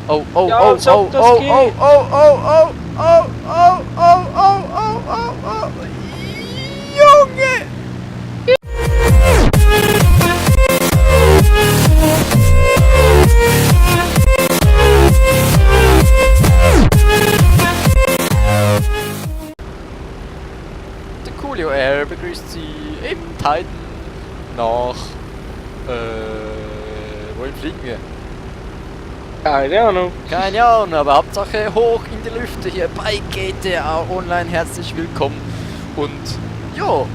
Oh, oh, Ja, oh, als ob oh, das oh, geht. oh, oh, oh, oh, oh, oh, oh, oh, oh, oh, oh. Junge! Der Coolio Air begrüßt Sie im Titan nach, wohin fliegen wir? Keine Ahnung. Keine Ahnung, aber Hauptsache hoch in die Lüfte hier bei GTA Online. Herzlich willkommen. Und jo,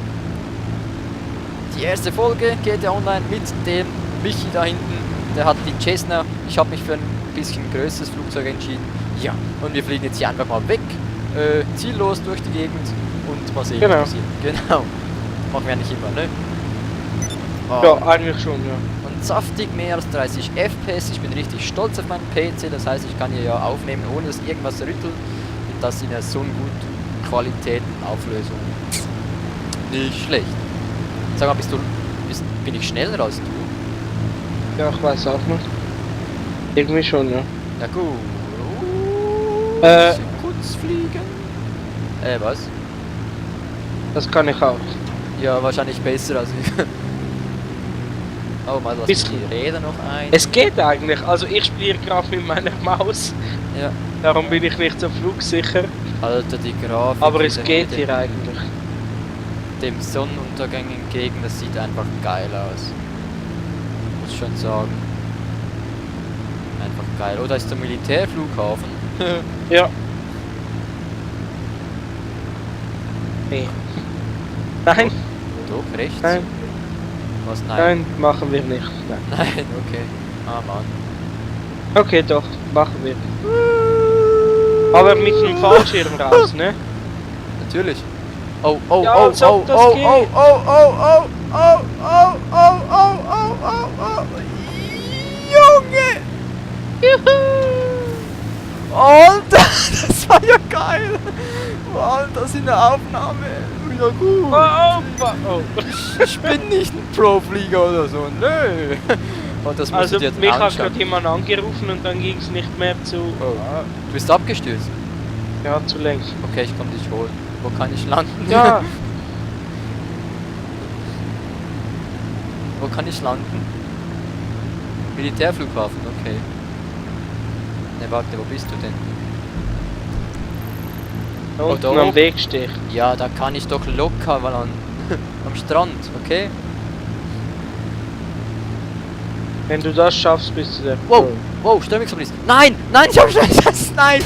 die erste Folge GTA Online mit dem Michi da hinten. Der hat die Cessna. Ich habe mich für ein bisschen größeres Flugzeug entschieden. Ja, und wir fliegen jetzt hier einfach mal weg, ziellos durch die Gegend und mal sehen, Genau. was passiert. Genau. Machen wir nicht immer, ne? Oh. Ja, eigentlich schon, ja. Und saftig mehr als 30 FPS. Ich bin richtig stolz auf meinen PC. Das heißt, ich kann hier ja aufnehmen, ohne dass irgendwas rüttelt. Und das in einer so guten Qualität und Auflösung. Nicht schlecht. Sag mal, bin ich schneller als du? Ja, ich weiß auch nicht. Irgendwie schon, ja. Ja gut. Kurz fliegen. Was? Das kann ich auch. Ja, wahrscheinlich besser als ich. Oh, mal lass Bisschen. die Räder noch ein. Es geht eigentlich. Also ich spiele gerade mit meiner Maus. Ja. Darum bin ich nicht so flugsicher. Alter, die Grafik. Aber es dieser geht Räder. hier eigentlich. Dem Sonnenuntergang entgegen, das sieht einfach geil aus. Muss schon sagen. Einfach geil. Oh, da ist der Militärflughafen. Ja. Nee. Nein, Doch, rechts. nein, Was? Nein. nein, machen wir nicht. Nein. Nein, okay. Ah, Mann. Okay, doch, machen wir. Aber mit dem Fallschirm raus, ne? Natürlich. Oh, oh, Ja, oh, als ob oh, das oh, geht. oh, oh, oh, oh, oh, oh, oh, oh, oh, oh, oh. Junge! Alter, das war ja geil! Alter, das in der Aufnahme. Ja gut. Oh. Ich bin nicht ein Pro-Flieger oder so, nö. Und das musst Also du dir jetzt mich hat anschauen. gerade jemand angerufen und dann ging es nicht mehr zu... Oh. Du bist abgestürzt. Ja, zu längst. Okay, ich komm dich holen. Wo kann ich landen? Ja, Wo kann ich landen? Militärflughafen, okay. Ne, warte, wo bist du denn? da Oh, unten da am oben? Weg stehe ich. Ja, da kann ich doch locker mal an. Am Strand, okay? Wenn du das schaffst, bist du der Wow, Pro. wow, Strömungsverlies. Nein, nein, ich hab schon nein!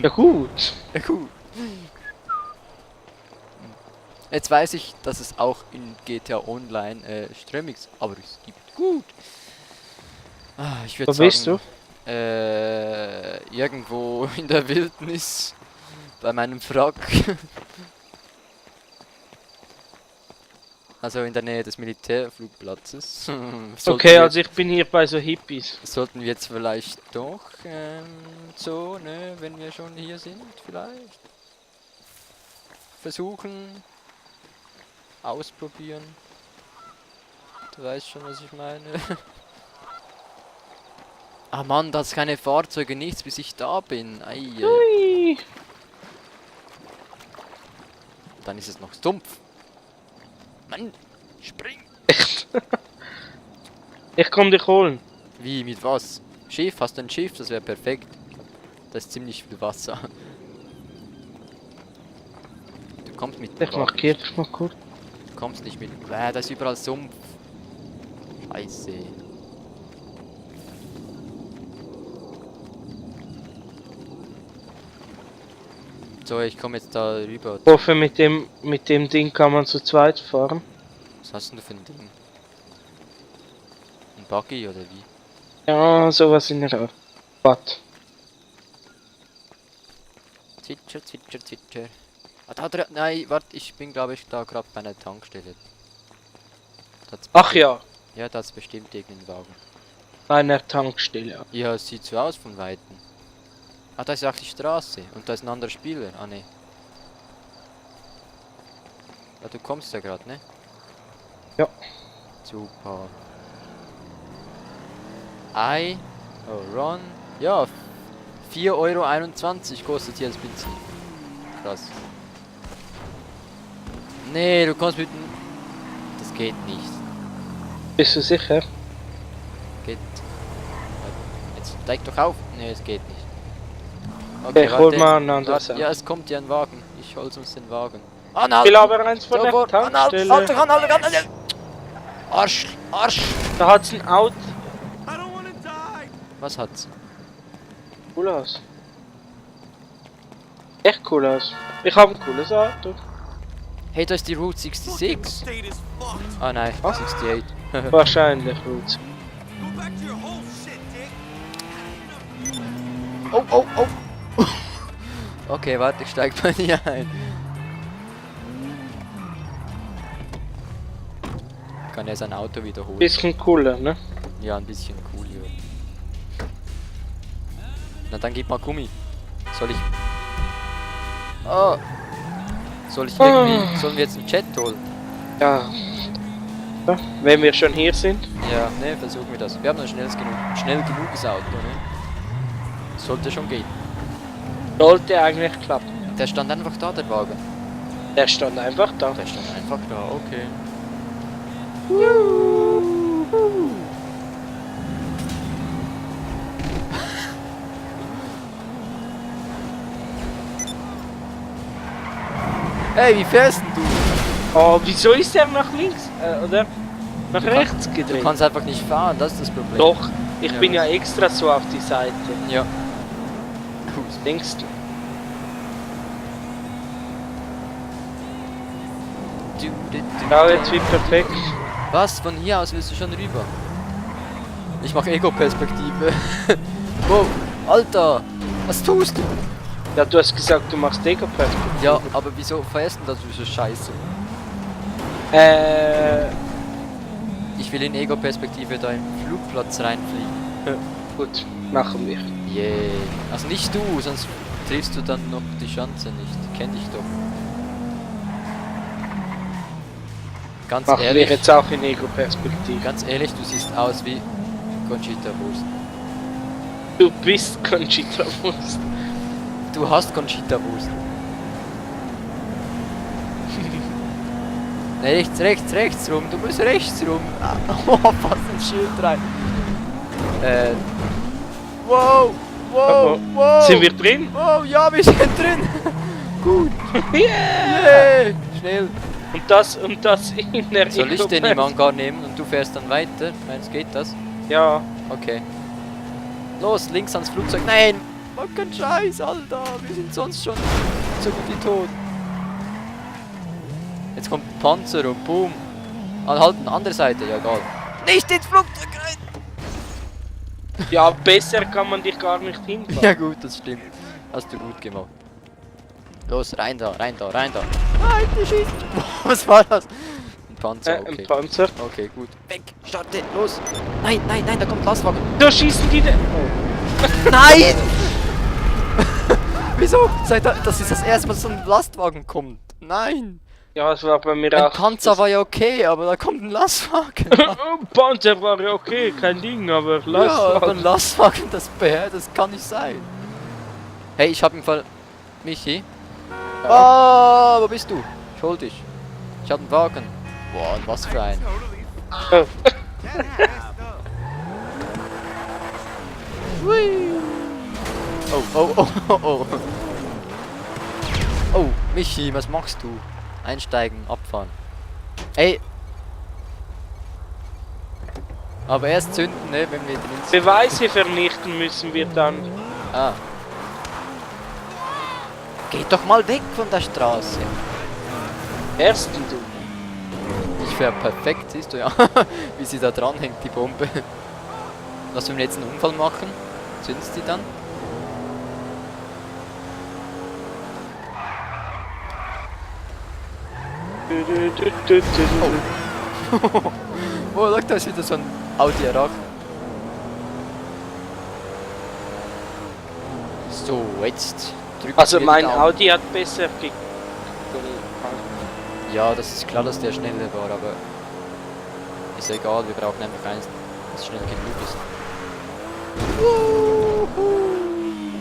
Ja gut. Ja, gut. Jetzt weiß ich, dass es auch in GTA Online aber es gibt. Gut. Ah, ich würde Wo sagen, bist du? Irgendwo in der Wildnis bei meinem Frack. Also in der Nähe des Militärflugplatzes. Okay, also ich bin hier bei so Hippies. Sollten wir jetzt vielleicht doch so, ne, wenn wir schon hier sind, vielleicht versuchen, ausprobieren. Du weißt schon, was ich meine. Ah Mann, da ist keine Fahrzeuge, nichts, bis ich da bin. Ei, Hui. dann ist es noch stumpf. Mann, spring! Ich komm dich holen. Wie, mit was? Schiff? Hast du ein Schiff? Das wäre perfekt. Da ist ziemlich viel Wasser. Du kommst mit dem Ich Wagen markiere nicht. dich mal kurz. Du kommst nicht mit. Da ist überall Sumpf. Scheiße. So, ich komme jetzt da rüber. Ich hoffe, mit dem Ding kann man zu zweit fahren. Was hast denn du für ein Ding? Ein Buggy oder wie? Ja, sowas in der Art. Was? Zwitscher, zwitscher, zwitscher. Ah, nein, warte, ich bin glaube ich da gerade bei einer Tankstelle. Ach ja, Ja, das ist bestimmt irgendein Wagen. bei einer Tankstelle. Ja, es sieht so aus von Weitem. Ah, da ist auch die Straße. Und da ist ein anderer Spieler. Ah, ne. Ja, du kommst ja gerade, ne? Ja. Super. Oh, Ron. Ja, 4,21 € kostet hier das Benzin. Krass. Nee, du kommst mit dem... Das geht nicht. Bist du sicher? Geht... Jetzt steig doch auf. Nee, es geht nicht. Okay, ich hol warte. mal ein anderes Warte, Auto. ja, es kommt ja ein Wagen. Ich hol uns den Wagen. Anhalten! Ich will aber eins von der Sofort, Tankstelle. anhalten! Arsch! Arsch! Da hat's ein Auto. Was hat's? Cool aus. Echt cool aus. Ich habe ein cooles Auto. Hey, da ist die Route 66. Ah nein, Was? 68. Wahrscheinlich gut. Oh, oh, oh! Okay, warte, ich steig bei dir ein. Kann er sein Auto wiederholen? Bisschen cooler, ne? Ja, ein bisschen cool, ja. Na dann gib mal Gummi. Soll ich... Oh! Soll ich irgendwie... Sollen wir jetzt einen Chat holen? Ja. Ja, wenn wir schon hier sind. Ja, ne, versuchen wir das. Wir haben ein schnell genuges Auto, ne? Sollte schon gehen. Sollte eigentlich klappen. Der stand einfach da, der Wagen. Der stand einfach da. Der stand einfach da, okay. Hey, wie fährst denn du? Oh, wieso ist der nach links? Oder nach rechts Du gedreht? kannst einfach nicht fahren, das ist das Problem. Doch, ich Ja, bin was? ja extra so auf die Seite. Ja. Gut. Denkst du? Ja, jetzt wird perfekt. Was? Von hier aus willst du schon rüber? Ich mach Ego-Perspektive. Wow, Alter! Was tust du? Ja, du hast gesagt, du machst Ego-Perspektive. Ja, aber wieso fährst du das so scheiße? Ich will in Ego-Perspektive da im Flugplatz reinfliegen. Gut, machen wir. Yeah. Also nicht du, sonst triffst du dann noch die Chance nicht. Kenn dich doch. Ganz Machen wir ehrlich, jetzt auch in Ego-Perspektive. ganz ehrlich, du siehst aus wie Conchita Wurst. Du bist Conchita Wurst. Du hast Conchita Wurst. Rechts rum. Du musst rechts rum. Oh, fast ein Schild rein. Wow, Oh, wow. Sind wir drin? Wow, ja, wir sind drin. Gut. Yeah. Schnell. Und das in der Soll ich den im Ego-Perspektive? Hangar nehmen und du fährst dann weiter? Meinst geht das? Ja. Okay. Los, links ans Flugzeug. Nein! Mach keinen Scheiß, Alter. Wir sind sonst schon so gut wie tot. Jetzt kommt ein Panzer und boom. Anhalten, andere Seite, ja egal. Nicht ins Flugzeug rein! Ja, besser kann man dich gar nicht hinfahren. Ja gut, das stimmt. Hast du gut gemacht. Los, rein da. Nein, die schießen! Was war das? Ein Panzer, okay. Ein Panzer. Okay, gut. Weg, starte, los! Nein, da kommt Lastwagen. Da schießen die. Oh. Nein! Wieso? Das ist das erste Mal, dass so ein Lastwagen kommt. Nein! Ja, es war bei mir Ein auch. Panzer war ja okay, aber da kommt ein Lastwagen. Panzer war ja okay, kein Ding, aber Ja, aber ein Lastwagen. Lastwagen, das kann nicht sein. Hey, ich hab im Fall... Michi? Ja. Oh, wo bist du? Ich hol dich. Ich hab einen Wagen. Boah, und was für ein. Oh. Oh. Oh, Michi, was machst du? Einsteigen, abfahren. Ey! Aber erst zünden, ne, wenn wir drin sind. Beweise vernichten müssen wir dann. Ah. Geht doch mal weg von der Straße. Ersten du. Ich fähr perfekt, siehst du ja, wie sie da dran hängt, die Bombe. Lass wir jetzt einen Unfall machen. Zündest die dann? Oh, look, da ist wieder so ein Audi Arach. So, jetzt drücken Also wir mein Daumen. Audi hat besser Ja, das ist klar, dass der schneller war, aber ist egal, wir brauchen einfach eins, das schnell genug ist.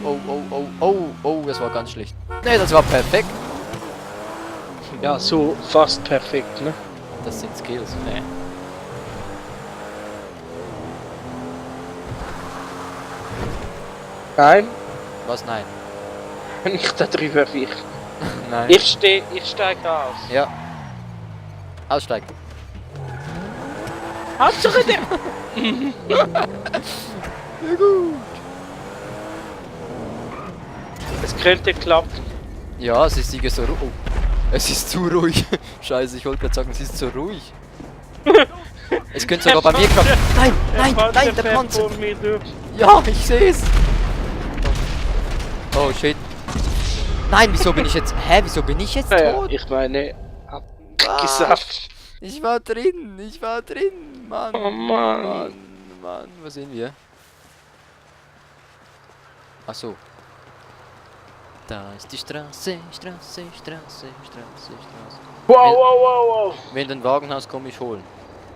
Oh, oh, oh, oh, oh, das war ganz schlecht. Ne, das war perfekt. Ja, so fast perfekt, ne? Das sind Skills. Ne. Nein, Was? Nein. wenn ich da drüber will. Nein. Ich steige aus. Ja. Aussteigen. Hauptsache der... Ja gut. Es könnte klappen. Ja, es ist so ruhig. Oh. Es ist zu ruhig. Scheiße, ich wollte gerade sagen, es ist zu ruhig. Es könnte sogar bei mir klappen. Nein, nein, nein, der Panzer. vor mir durch. Ja, ich sehe es. Oh shit. Nein, wieso bin ich jetzt... Hä, wieso bin ich jetzt Ja, tot? ich meine, hab Was? gesagt. Ich war drin, Mann. Oh Mann. Mann, wo sind wir? Ach so. Da ist die Straße. Wow, wow, wow, wow. Wenn du ein Wagen hast, komm ich holen.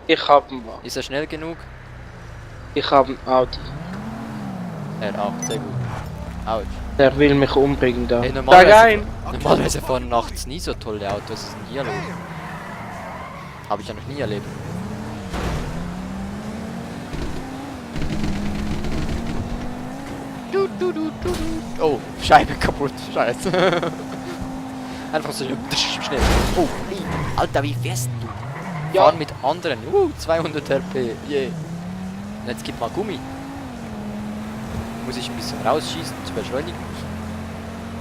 Ich hab einen Wagen. Ist er schnell genug? Ich hab einen Audi. R8, sehr gut. Autsch. Der will mich umbringen da. Hey, Steig normalerweise fahren nachts nie so tolle Autos. Was ist denn hier los? Habe ich ja noch nie erlebt. Oh, Scheibe kaputt. Scheiße. Einfach so schnell. Oh, hey, Alter, wie fährst du? Ja. Fahren mit anderen. 200 RP. Yeah. Und jetzt gib mal Gummi. Muss ich ein bisschen rausschießen zu beschleunigen?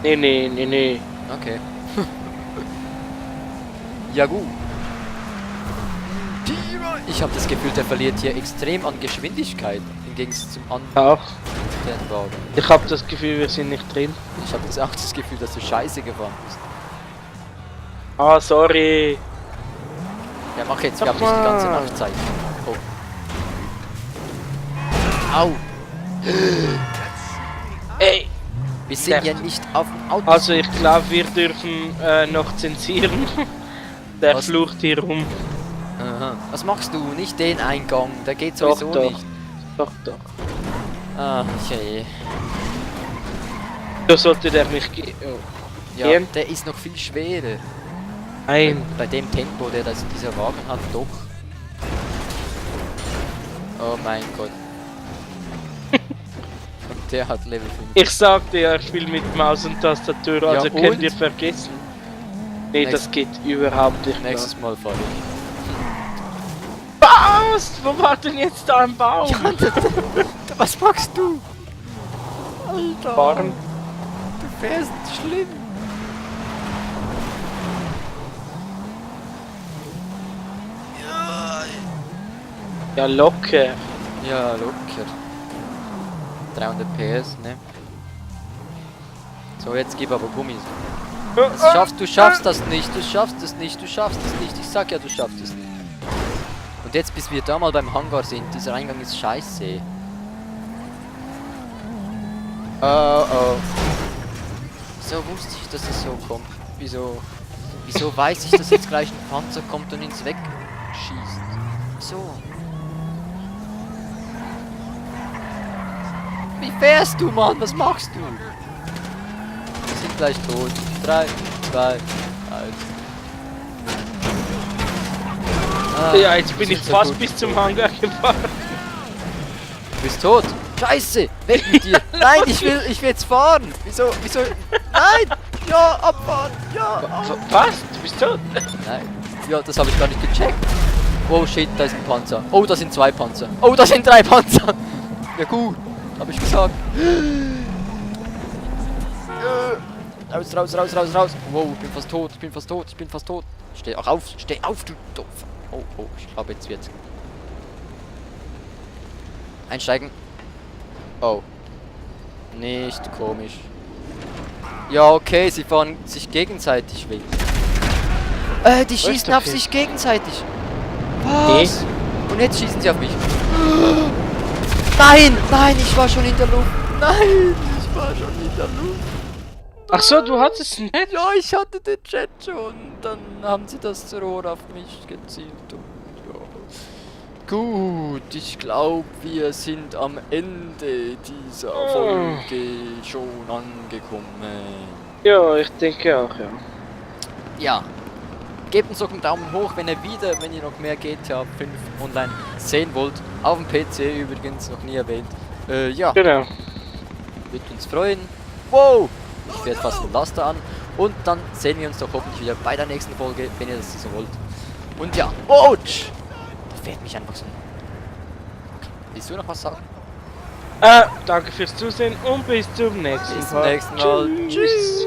Nee. Okay. Ja gut. Ich habe das Gefühl, der verliert hier extrem an Geschwindigkeit im Gegensatz zum anderen Auch. Wagen. Ich hab das Gefühl, wir sind nicht drin. Ich habe auch das Gefühl, dass du scheiße gefahren bist. Ah, sorry. Ja, mach jetzt, wir haben nicht die ganze Nacht Zeit. Oh. Au! Ey. Wir sind ja nicht auf dem Auto. Also ich glaube, wir dürfen noch zensieren. Der Was? flucht hier rum. Aha. Was machst du? Nicht den Eingang, der geht Doch, sowieso doch. nicht. Doch, doch. Ah, okay. So sollte der mich oh. Ja, Gehen? der ist noch viel schwerer. Nein. Bei dem Tempo, der dieser Wagen hat, doch. Oh mein Gott. Und der hat Level 5. Ich sagte ja, ich spiele mit Maus und Tastatur, also Ja, könnt und? ihr vergessen. Nee, Nächst- das geht überhaupt nicht. Nächstes Mal fahre ich. Was? Wo war denn jetzt da ein Baum? Was machst du? Alter. Fahren. Du fährst schlimm. Ja, locker. Ja, locker. 300 PS, ne? So, jetzt gib aber Gummis. Du schaffst das nicht, ich sag ja, du schaffst es nicht. Und jetzt, bis wir da mal beim Hangar sind, dieser Eingang ist scheiße. Oh. So wusste ich, dass es so kommt. Wieso weiß ich, dass jetzt gleich ein Panzer kommt und ins wegschießt? So. Wie fährst du, Mann? Was machst du? Wir sind gleich tot. 3, 2, 1. Ah, Ja, jetzt bin wir ich sind so fast gut. bis zum Hangar gefahren. Du bist tot. Scheiße, weg mit dir. Nein, ich will jetzt fahren. Wieso? Nein. Ja, abfahren. Ja. Was? Du bist tot? Nein. Ja, das habe ich gar nicht gecheckt. Oh shit, da ist ein Panzer. Oh, da sind 2 Panzer. Oh, da sind 3 Panzer. Ja gut, habe ich gesagt. Raus. Wow, ich bin fast tot. Steh auf, du doof. Oh, ich glaube jetzt wird's. Einsteigen. Oh. Nicht komisch. Ja, okay, sie fahren sich gegenseitig weg. Die schießen auf okay. sich gegenseitig. Was? Und jetzt schießen sie auf mich. Nein, ich war schon in der Luft. Ach so, du hattest ein Netz? Ja, ich hatte den Chat schon. Dann haben sie das Rohr auf mich gezielt. Und ja. Gut, ich glaube, wir sind am Ende dieser Folge schon angekommen. Ja, ich denke auch, ja. Ja, gebt uns doch einen Daumen hoch, wenn ihr noch mehr GTA 5 online sehen wollt. Auf dem PC übrigens, noch nie erwähnt. Ja, Genau. wird uns freuen. Wow, ich werde fast ein Laster an. Und dann sehen wir uns doch hoffentlich wieder bei der nächsten Folge, wenn ihr das so wollt. Und ja, ouch! Da fährt mich einfach so. Okay. Willst du noch was sagen? Danke fürs Zusehen und bis zum nächsten Bis zum nächsten Mal. Tschüss.